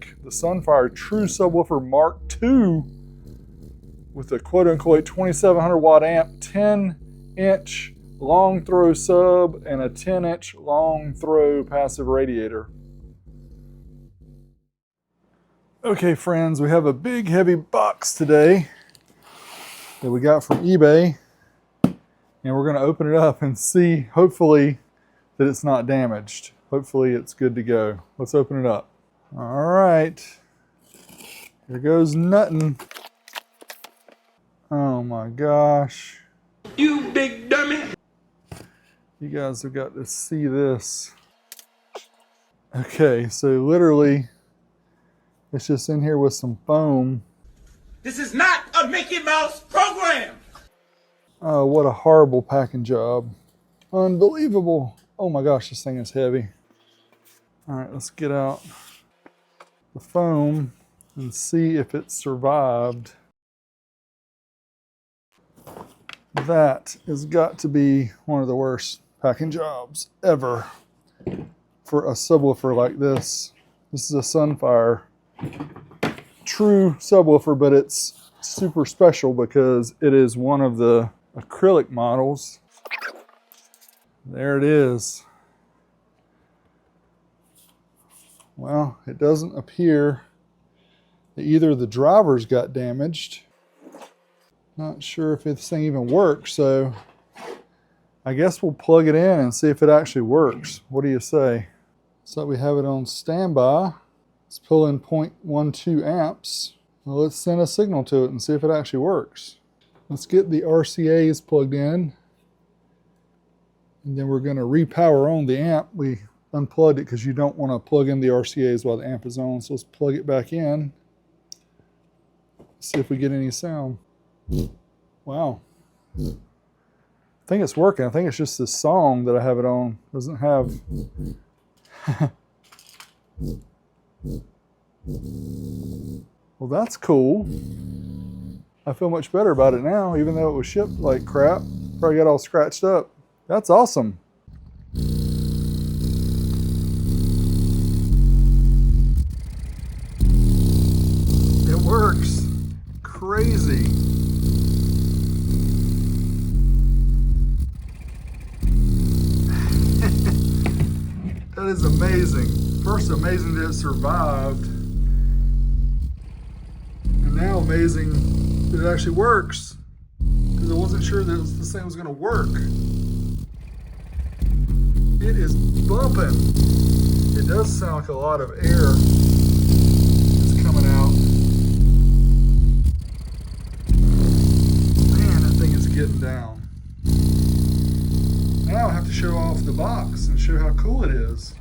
The Sunfire True Subwoofer Mark II with a quote-unquote 2700 watt amp, 10-inch long throw sub, and a 10-inch long throw passive radiator. Okay friends, we have a big heavy box today that we got from eBay, and we're going to open it up and see, hopefully, that it's not damaged. Hopefully it's good to go. Let's open it up. All right, here goes nothing. Oh my gosh. You big dummy. You guys have got to see this. Okay, so literally, it's just in here with some foam. This is not a Mickey Mouse program. Oh, what a horrible packing job. Unbelievable. Oh my gosh, this thing is heavy. All right, let's get out the foam and see if it survived. That has got to be one of the worst packing jobs ever for a subwoofer like this. This is a Sunfire True subwoofer, but it's super special because it is one of the acrylic models. There it is. Well, it doesn't appear that either the drivers got damaged. Not sure if this thing even works, so I guess we'll plug it in and see if it actually works. What do you say? So we have it on standby. It's pulling 0.12 amps. Well, let's send a signal to it and see if it actually works. Let's get the RCAs plugged in, and then we're going to repower on the amp. We unplugged it because you don't want to plug in the RCAs while the amp is on, so let's plug it back in. See if we get any sound. Wow. I think it's working. I think it's just this song that I have it on. Doesn't have... Well, that's cool. I feel much better about it now, even though it was shipped like crap. Probably got all scratched up. That's awesome. It works. Crazy. That is amazing. First, amazing that it survived. And now amazing that it actually works. Because I wasn't sure that this thing was going to work. It is bumping. It does sound like a lot of air is coming out. Man, that thing is getting down. Now I have to show off the box and show how cool it is.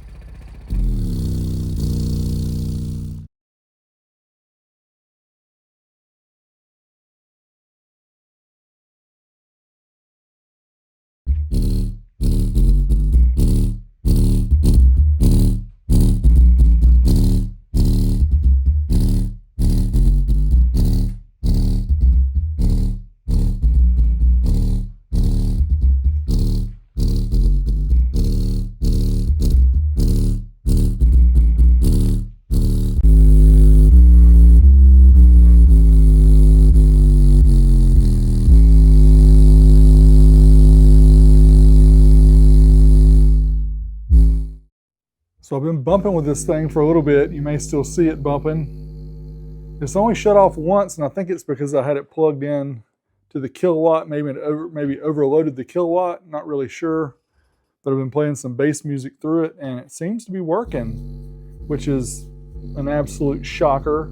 So I've been bumping with this thing for a little bit. You may still see it bumping. It's only shut off once, and I think it's because I had it plugged in to the kilowatt. Maybe it overloaded the kilowatt, not really sure. But I've been playing some bass music through it, and it seems to be working, which is an absolute shocker.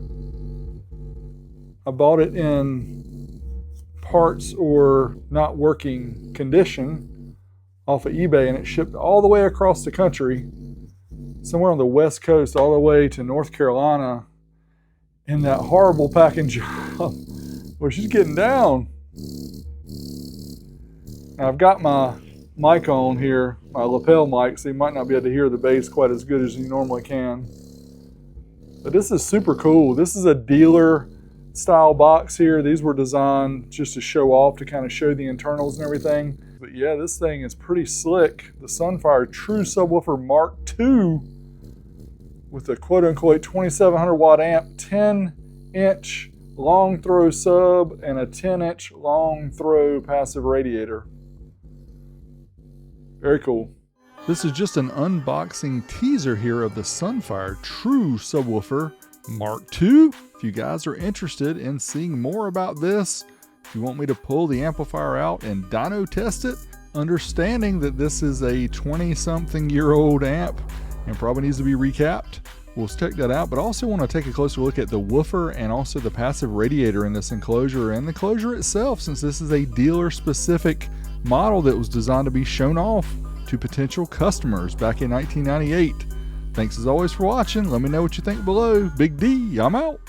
I bought it in parts or not working condition off of eBay, and it shipped all the way across the country, somewhere on the West Coast, all the way to North Carolina, in that horrible packing job where she's getting down. Now I've got my mic on here, my lapel mic, so you might not be able to hear the bass quite as good as you normally can. But this is super cool. This is a dealer style box here. These were designed just to show off, to kind of show the internals and everything. But yeah, this thing is pretty slick. The Sunfire True Subwoofer Mark II with a quote-unquote 2700 watt amp, 10-inch long throw sub, and a 10-inch long throw passive radiator. Very cool. This is just an unboxing teaser here of the Sunfire True Subwoofer Mark II. If you guys are interested in seeing more about this, if you want me to pull the amplifier out and dyno test it, understanding that this is a 20-something-year-old amp and probably needs to be recapped, we'll check that out. But I also want to take a closer look at the woofer and also the passive radiator in this enclosure and the enclosure itself, since this is a dealer-specific model that was designed to be shown off to potential customers back in 1998. Thanks as always for watching. Let me know what you think below. Big D, I'm out.